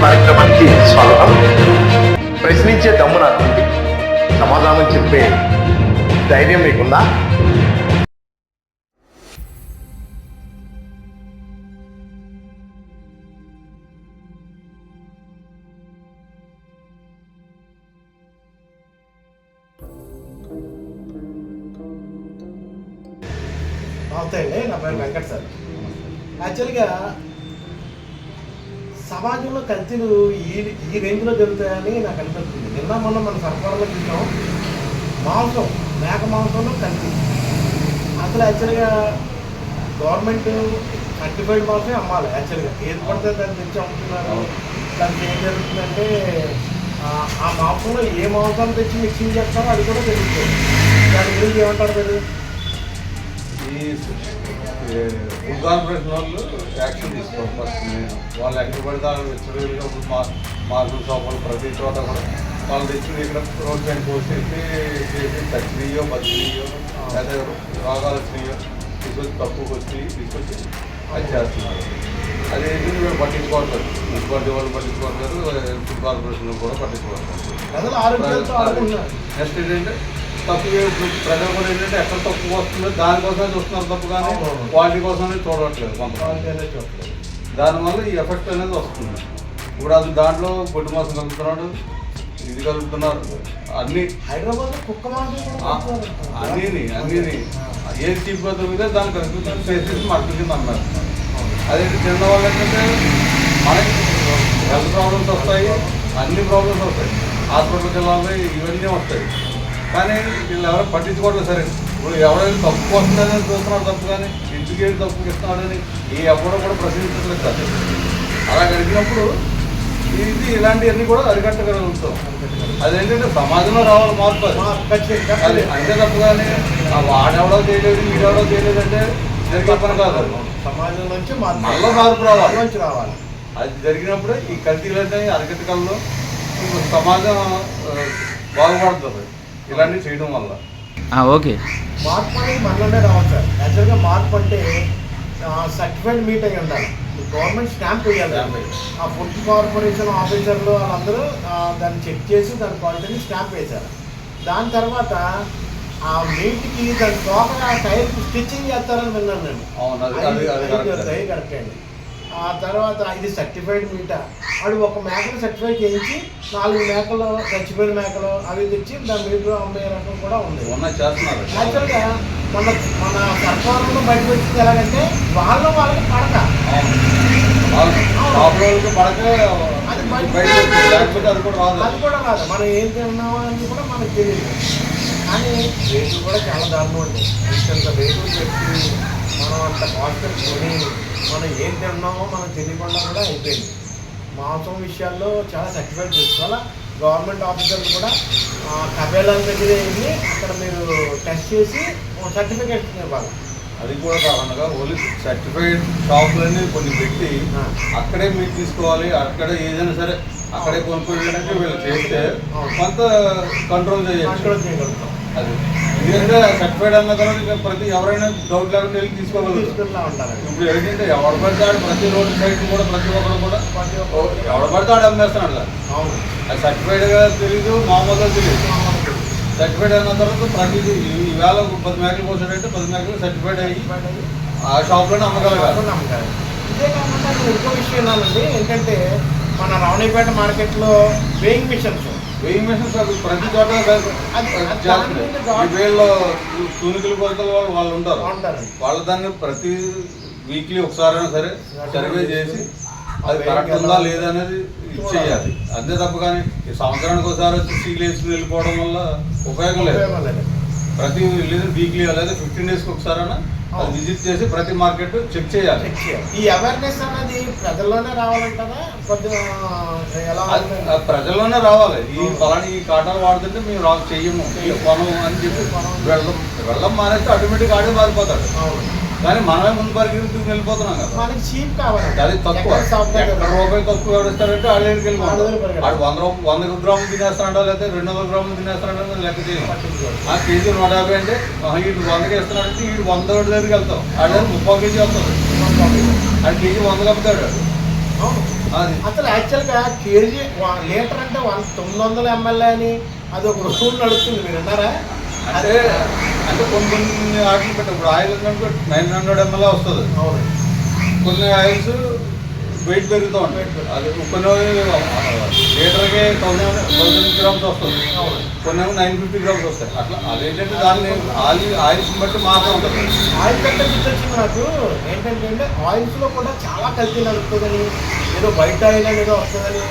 కార్యక్రమానికి స్వాగతం. ప్రశ్నించే దమ్ము నాకు, సమాధానం చెప్పే ధైర్యం మీకుందా? నమస్తే అండి, నా పేరు వెంకట్ సార్. యాక్చువల్గా సమాజంలో కల్తీలు ఈ రేంజ్లో జరుగుతాయని నాకు అనిపిస్తుంది. నిన్న మొన్న మన సరఫరాలో చూసాం, మాంసం మేక మాంసంలో కల్తీ. అసలు యాక్చువల్గా గవర్నమెంట్ సర్టిఫైడ్ మాంసమే అమ్మాలి. యాక్చువల్గా ఏది పడితే దాన్ని తెచ్చి అమ్ముతున్నారు. దానికి ఏం జరుగుతుందంటే ఆ మాంసంలో ఏ మాంసాన్ని తెచ్చి మిక్సింగ్ చేస్తారో అది కూడా తెలుస్తుంది. దాని గురించి ఏమంటారు మీరు? ఈ ఫుడ్ కార్పొరేషన్ వాళ్ళు యాక్షన్ తీసుకోవాలి. ఫస్ట్ వాళ్ళు ఎక్కడ పడితే వెచ్చడిగా మార్పులు షాపులు ప్రతి చోట కూడా వాళ్ళు తెచ్చి ఇక్కడ రోడ్ సైడ్ పోసేసి తచ్చినయో బతినయో లేదా రోగాలు వచ్చినాయో తీసుకొచ్చి తక్కువకి వచ్చి తీసుకొచ్చి అది చేస్తున్నారు. అదేంటి మేము పట్టించుకోవట్లేదు. మున్సిపాలిటీ వాళ్ళు పట్టించుకోవట్లేదు, ఫుడ్ కార్పొరేషన్ కూడా పట్టించుకోవట్లేదు. నెక్స్ట్ ఏంటంటే తప్పు ప్రజలు కూడా ఏంటంటే ఎక్కడ తప్పు వస్తుందో దానికోసమే చూస్తున్నారు తప్పు, కానీ క్వాలిటీ కోసమే చూడట్లేదు. కొంతమంది చూడట్లేదు. దానివల్ల ఈ ఎఫెక్ట్ అనేది వస్తుంది. ఇప్పుడు అది దాంట్లో గొడ్డు మాసం కలుపుతున్నాడు, ఇది కలుపుతున్నారు, అన్ని హైదరాబాద్ కుక్క అన్నీ ఏది చీప్గా దొరికితే దాన్ని కలుపుతుంది చేసేసి మట్టి కింద అన్నారు. అదే తిన్న వాళ్ళు ఏంటంటే మనకి హెల్త్ ప్రాబ్లమ్స్ వస్తాయి, అన్ని ప్రాబ్లమ్స్ వస్తాయి, హాస్పిటల్కి వెళ్ళాలి, ఇవన్నీ వస్తాయి. కానీ వీళ్ళు ఎవరో పట్టించుకోవట్లేదు. సరే, ఇప్పుడు ఎవరైనా తప్పు వస్తుందని చూస్తున్నాడు తప్పు, కానీ ఎందుకేది తప్పు ఇస్తున్నాడని ఎవరో కూడా ప్రశ్నించట్లేదు సార్. అలా గడిపినప్పుడు ఇది ఇలాంటివన్నీ కూడా అరికట్టగలుగుతాం. అదేంటంటే సమాజంలో రావాలి మార్పు. అది అంతే తప్పు, కానీ వాడెవడో చేయలేదు వీడెవడో చేయలేదు అంటే జరిగే పని కాదు. సమాజం నుంచి మళ్ళీ మార్పు రావాలి. అది జరిగినప్పుడు ఈ కల్తీలన్నీ అరికట్టగలదు, సమాజం బాగుపడుతుంది ఇలాంటివి చేయడం వల్ల. ఓకే, మార్పు అనేది మనలోనే రావాలి సార్. యాక్చువల్గా మార్పు అంటే సర్టిఫైడ్ మీట్ అయ్యి ఉండాలి. గవర్నమెంట్ స్టాంప్ వేయాలి. ఆ ఫుడ్ కార్పొరేషన్ ఆఫీసర్లు వాళ్ళందరూ దాన్ని చెక్ చేసి దాని క్వాలిటీని స్టాంప్ వేశారు. దాని తర్వాత ఆ మీట్కి దాని తోకగా టైర్ స్టిచ్చింగ్ చేస్తారని విన్నాను నేను. కరెక్ట్ అండి. ఆ తర్వాత ఇది సర్టిఫైడ్ మీట, వాడు ఒక మేకలు సర్టిఫై చేయించి 4 మేకలు చచ్చిపోయిన మేకలు అవి తెచ్చి దాని మీటర్ అమ్మే రకం కూడా ఉంది. యాక్చువల్గా మన సర్కారంలో బయటకు వచ్చింది ఎలాగంటే వాళ్ళకి పడక అది కూడా రాదు. మనం ఏం తిన్నామో అని కూడా మనకు తెలియదు. కానీ రేట్లు కూడా చాలా దారుణం అండి. ఇంత రేట్లు పెట్టి మనం అంత కాస్ట్ కొని మనం ఏం తిన్నామో మనం తెలియకుండా కూడా అయిపోయింది. మాంసం విషయాల్లో చాలా సర్టిఫైడ్ చేసుకోవాలి. గవర్నమెంట్ ఆఫీసర్లు కూడా కబేలాల దగ్గర వెళ్ళి అక్కడ మీరు టెస్ట్ చేసి సర్టిఫికేట్ ఇవ్వాలి. అది కూడా కాకుండా ఓన్లీ సర్టిఫైడ్ షాపులన్నీ కొన్ని పెట్టి అక్కడే మీరు తీసుకోవాలి, అక్కడే ఏదైనా సరే అక్కడే కొనుక్కోవడానికి వీళ్ళు చేస్తే కొంత కంట్రోల్ చేయగలుగుతాం. అది ఎందుకంటే సర్టిఫైడ్ అన్న తర్వాత ప్రతి ఎవరైనా డౌట్ లేకుండా వెళ్ళి తీసుకోగలుగుతారు. ఇప్పుడు ఏంటంటే ఎవరు పడతాడు ప్రతి రోడ్డు సైడ్ కూడా ప్రతి ఒక్కరు కూడా ఎవరు పడతాడు అమ్మేస్తున్నాడు సార్. అది సర్టిఫైడ్గా తెలియదు, మామూలుగా తెలియదు. సర్టిఫైడ్ అయిన తర్వాత ప్రతిదీ ఈవేళ 10 మేకలు కోసాడంటే 10 మేకలు సర్టిఫైడ్ అయ్యి ఆ షాప్లోనే అమ్మగలగాలి. ఇదే కాకుండా ఇంకో విషయం ఏంటంటే ఏంటంటే మన రావణిపేట మార్కెట్లో వేయింగ్ మిషన్స్ ప్రతి చోట వీళ్ళు తూనికలు కొలతల వాళ్ళు ఉంటారు. వాళ్ళ దాన్ని ప్రతి వీక్లీ ఒకసారైనా సరే సర్వే చేసి అది కరెక్ట్ ఉందా లేదా అనేది ఇచ్చేయాలి. అంతే తప్ప కానీ ఈ సంవత్సరానికి ఒకసారి వచ్చి సీల్ వేసుకుని వెళ్ళిపోవడం వల్ల ఉపయోగం లేదు. ప్రతి లేదా వీక్లీ లేదా 15 డేస్కి ఒకసారైనా అది విజిట్ చేసి ప్రతి మార్కెట్ చెక్ చేయాలి. ఈ అవేర్నెస్ అనేది ప్రజల్లోనే రావాలంటారా? ప్రజల్లోనే రావాలి. ఈ ఫలాని ఈ కాటాలు వాడుతుంటే మేము చెయ్యము ఈ పనం అని చెప్పి వెళ్ళం మానేస్తే ఆటోమేటిక్ ఆడే మారిపోతాడు. కానీ మనమే ముందు పరిగెత్తుకు వెళ్ళిపోతున్నాం కదా. మనకి చీప్ కావాలి, అది తక్కువ. రూపాయి తక్కువ ఎవరిస్తారంటే ఆడ దగ్గరికి వెళ్ళిపోతాడు. ఆడు 100 గ్రాములు తినేస్తాడో లేకపోతే 200 గ్రాములు తినేస్తాడో లెక్క చేయాలి. ఆ కేజీ 150 అంటే వీడు 100కి ఇస్తున్నాడంటే వీడు 100 దగ్గరికి వెళ్తాం. ఆడ 30 కేజీ వస్తుంది. ఆ కేజీ 100 కప్పుతాడు. అది అసలు యాక్చువల్గా కేజీ లీటర్ అంటే 900 ml అని అది ఒక రూల్ నడుస్తుంది, మీరు అన్నారా? అంటే అంటే కొన్ని ఆయిల్ పెట్ట ఇప్పుడు ఆయిల్ 900 ml వస్తుంది. అవునండి. కొన్ని ఆయిల్స్ వెయిట్ పెరుగుతూ ఉంటాయి. అది కొన్ని లీటర్కి 1000 గ్రామ్స్ వస్తుంది, కొన్ని 950 గ్రామ్స్ వస్తాయి. అట్లా అదేంటంటే దాన్ని ఆయిల్స్ని బట్టి మాత్రం ఉంటుంది. ఆయిల్ కంటే గుర్తొచ్చింది నాకు ఏంటంటే ఆయిల్స్లో కూడా చాలా కల్తీ నడుస్తుందని, ఏదో బయట ఆయిల్ ఏదో వస్తుందని,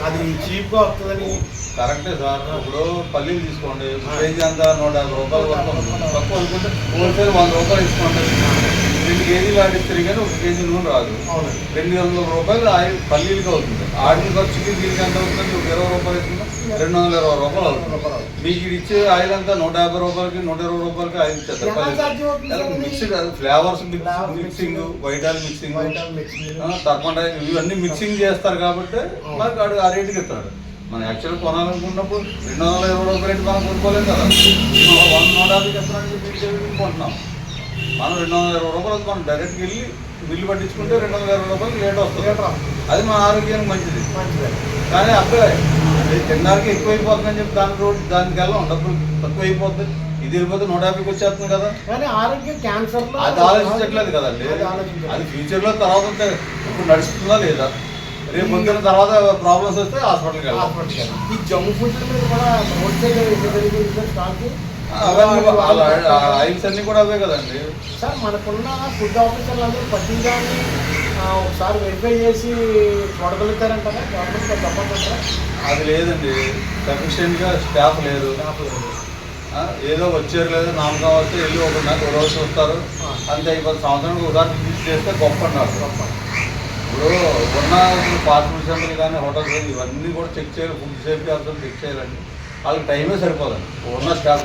అది చీప్గా వస్తుందని. కరెక్టే సార్. ఇప్పుడు పల్లీలు తీసుకోండి, కేజీ అంతా 150 రూపాయలు వస్తుంది. తక్కువ అనుకుంటే హోల్సేల్ 100 రూపాయలు తీసుకోండి. 2 కేజీలు ఆడిస్తారు కానీ 1 కేజీ నూనె రాదు. 200 రూపాయలు ఆయిల్ పల్లీలకి అవుతుంది. ఆడిన ఖర్చుకి దీనికి ఎంత అవుతుంది? 20 రూపాయలు ఇస్తున్నా 220 రూపాయలు అవుతుంది. మీకు ఇచ్చే ఆయిల్ అంతా 150 రూపాయలకి 120 రూపాయలకి ఆయిల్ ఇచ్చేస్తారు. Mixed flavours mixing, white oil mixing, టర్పండ్ ఆయిల్ ఇవన్నీ మిక్సింగ్ చేస్తారు కాబట్టి మనకు ఆ రేటుకి ఇస్తాడు. మనం యాక్చువల్గా కొనాలనుకున్నప్పుడు 220 రూపాయలు రేటు మనం కొనుక్కోలేదు కదా. 150 చెప్తున్నాను కొంటున్నాం. మనం 220 రూపాయలు మనం డైరెక్ట్గా వెళ్ళి బిల్లు పట్టించుకుంటే 220 రూపాయలు రేట్ వస్తుంది. అది మన ఆరోగ్యానికి మంచిది. కానీ అక్కడే తినడానికి ఎక్కువైపోతుందని చెప్పి దానికి వెళ్ళాం, డబ్బులు తక్కువ అయిపోతుంది. ఇది వెళ్ళిపోతే 150కి వచ్చేస్తుంది కదా. కానీ ఆరోగ్యం క్యాన్సర్ అది ఆలోచించట్లేదు కదండి. అది ఫ్యూచర్లో తర్వాత ఇప్పుడు నడుస్తుందా లేదా, రేపు పొద్దున్న తర్వాత ప్రాబ్లమ్స్ వస్తే హాస్పిటల్కి వెళ్ళాలి. ఈ జంక్ ఫుడ్ మీద కూడా రోడ్ సైడ్ స్టాక్ ఆయిల్స్ అన్నీ కూడా అవే కదండి సార్. మనకున్న ఫుడ్ ఆఫీసర్లు అందరూ పట్టించాలని ఒకసారి వెరిఫై చేసి చూడగలుగుతారంటారా? గవర్నమెంట్ తప్పకుండా అది లేదండి. సఫిషియెంట్గా స్టాఫ్ లేదు. ఏదో వచ్చారు లేదు నామగా వస్తే వెళ్ళి ఒక రోజు వస్తారు అంతే. అయిపోతుంది. సంవత్సరానికి ఒకసారి విజిట్ చేస్తే గొప్ప అన్నారు. ఇప్పుడు ఉన్న ఫాస్ట్ ఫుడ్ సెంటర్లు కానీ హోటల్స్ ఇవన్నీ కూడా చెక్ చేయాలి. ఫుడ్ సేఫ్టీ ఆఫీసర్ చెక్ చేయాలండి. వాళ్ళకి టైమే సరిపోదండి ఉన్న స్టాఫ్.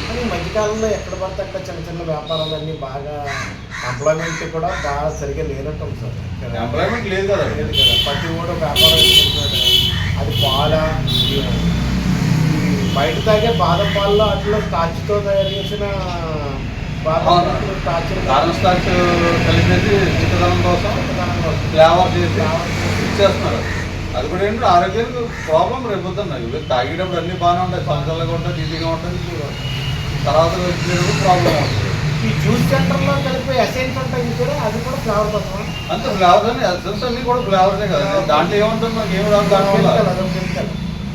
కానీ ఈ మధ్యకాలంలో ఎక్కడ పడితే అక్కడ చిన్న చిన్న వ్యాపారాలన్నీ బాగా ఎంప్లాయ్మెంట్ కూడా బాగా సరిగ్గా లేనట్టుంది సార్. ఎంప్లాయ్మెంట్ లేదు కదా. లేదు కదా. ప్రతి కూడా వ్యాపారం చేసుకుంటున్నాడు. అది పాల బయట తాగే బాదం పాలలో అట్లా స్టార్చ్తో తయారు చేసిన కారం స్టార్చ్ కలిపేసి చిక్కదనం కోసం ఫ్లేవర్ చేసి ఇచ్చేస్తున్నారు. అది కూడా ఏంటంటే ఆరోగ్యానికి ప్రాబ్లం రేపొద్దున్నాయి. తాగేటప్పుడు అన్నీ బాగానే ఉంటాయి, సంవత్సరాలుగా ఉంటాయి, ఈజీగా ఉంటుంది. తర్వాత వచ్చినప్పుడు ప్రాబ్లం అవుతుంది. ఈ జ్యూస్ సెంటర్లో కలిపే ఎసెన్స్ ఉంటాయి కూడా అది కూడా ఫ్లేవర్ కోసం అంతే. ఫ్లేవర్స్ అన్ని ఎసెన్స్ అన్నీ కూడా ఫ్లేవర్సే కదా. దాంట్లో ఏముంటుంది? మనకి ఏమి రాదు.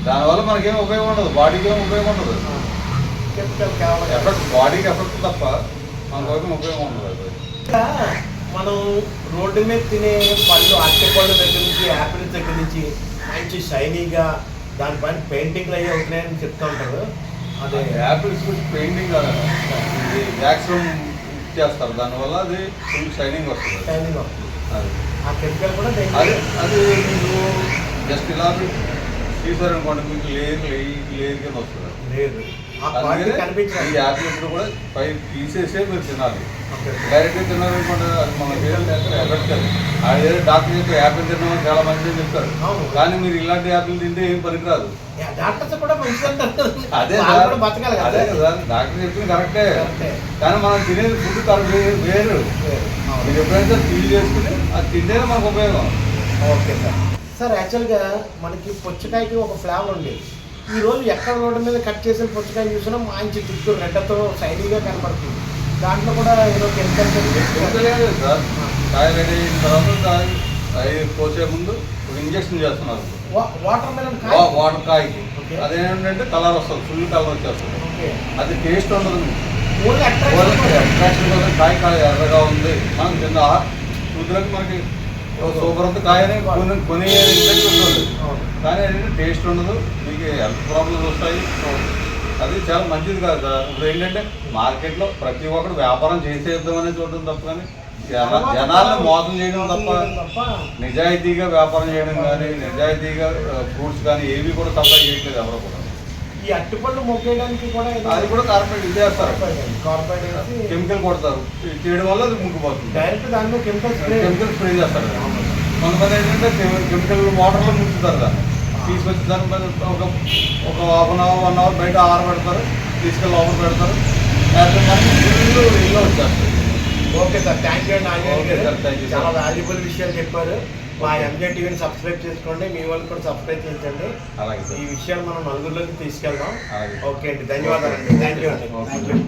దానివల్ల మనకేం ఉపయోగం ఉండదు, బాడీకి ఏం ఉపయోగం ఉండదు. ఎఫెక్ట్ బాడీకి ఎఫెక్ట్ తప్ప మనకు ఉపయోగం ఉండదు. మనం రోడ్డు మీద తినే పళ్ళు, అరటిపళ్ళు దగ్గర నుంచి యాపిల్స్ దగ్గర నుంచి మంచి షైనీగా దానిపైన పెయింటింగ్లు అయ్యి అవుతున్నాయని చెప్తూ ఉంటారు. అదే యాపిల్స్ పెయింటింగ్ కాదండి, ఇది వ్యాక్సిన్ చేస్తారు. దానివల్ల అది ఫుల్ షైనింగ్ వస్తుంది. షైనింగ్ వస్తుంది. అది ఆ కెమికల్ కూడా అది మీరు జస్ట్ ఇలా తీసారనుకోండి, మీకు లేయర్ కింద వస్తుంది. లేదు ఈ యాపిల్ ఇప్పుడు కూడా పై తీసేసే మీరు తినాలి. డైరెక్ట్గా తినాలనుకోండి అది మనకి ఎఫెక్ట్ కాదు. అది డాక్టర్ చెప్పి యాపిల్ తినడం చాలా మంచిది చెప్తారు. కానీ మీరు ఇలాంటి యాపిల్ తింటే ఏం పనికిరాదు. అదే అదే కదా డాక్టర్ చెప్పింది కరెక్టే. కానీ మనం తినేది ఫుడ్ వేరు. మీరు ఎప్పుడైతే ఫీల్ చేసుకుని అది తింటేనే మనకు ఉపయోగం. Okay sir. సార్ యాక్చువల్గా మనకి పుచ్చకాయకి ఒక ఫ్లేవర్ ఉండేది. ఈరోజు ఎక్కడ రోడ్డు మీద కట్ చేసిన పుచ్చకాయ చూసినా మంచి చుట్టూ రెడ్డతో షైనీగా కనపడుతుంది. దాంట్లో కూడా ఏదో కెమికల్స్ సార్. కాయ రెడీ అయిన తర్వాత అవి పోసే ముందు ఇంజక్షన్ చేస్తున్నారు. వాటర్ కాయకి అదేంటంటే కలర్ వస్తుంది, ఫుల్ కలర్ వచ్చేస్తుంది. అది టేస్ట్ ఉండదు. అట్రాక్షన్ కోసం కాయ ఎర్రగా ఉంది మనం తిన్న చూద్దానికి మనకి సూపర్ అంతా కాయని కొని ఇంజక్షన్ ఉంటుంది. కానీ ఏంటంటే టేస్ట్ ఉండదు, మీకు హెల్త్ ప్రాబ్లమ్స్ వస్తాయి. అది చాలా మంచిది కాదు కదా. ఇప్పుడు ఏంటంటే మార్కెట్లో ప్రతి ఒక్కరు వ్యాపారం చేసేద్దామని చూడడం తప్ప, కానీ జనాలను మోసం చేయడం తప్ప నిజాయితీగా వ్యాపారం చేయడం కానీ నిజాయితీగా ఫ్రూట్స్ కానీ ఏవి కూడా సప్లై చేయట్లేదు ఎవరు కూడా. ఈ అట్టుపళ్ళు మొక్కేయడానికి కూడా అది కూడా కార్పొరేట్ ఇచ్చేస్తారు, కెమికల్ కొడతారు. చేయడం వల్ల అది ముగ్గిపోతుంది. డైరెక్ట్ దాంట్లో కెమికల్ స్ప్రే చేస్తారు. కొంతమంది ఏంటంటే కెమికల్ వాటర్లో ముంచుతారు. దాన్ని తీసుకొచ్చి దాని ఒక హాఫ్ అన్ అవర్ 1 అవర్ బయట ఆరబెడతారు, తీసుకెళ్ళి లోపల పెడతారు. ఇల్లు వచ్చేస్తారు. ఓకే సార్, థ్యాంక్ యూ అండి. చాలా వాల్యుబుల్ విషయాలు చెప్పారు. మా ఎంజే టీవీని సబ్స్క్రైబ్ చేసుకోండి, మీ వాళ్ళు కూడా సబ్స్క్రైబ్ చేయించండి. అలాగే సార్. ఈ విషయాలు మనం నలుగురిలోకి తీసుకెళ్దాం. అలాగే. ఓకే అండి, ధన్యవాదాలండి. థ్యాంక్ యూ అండి.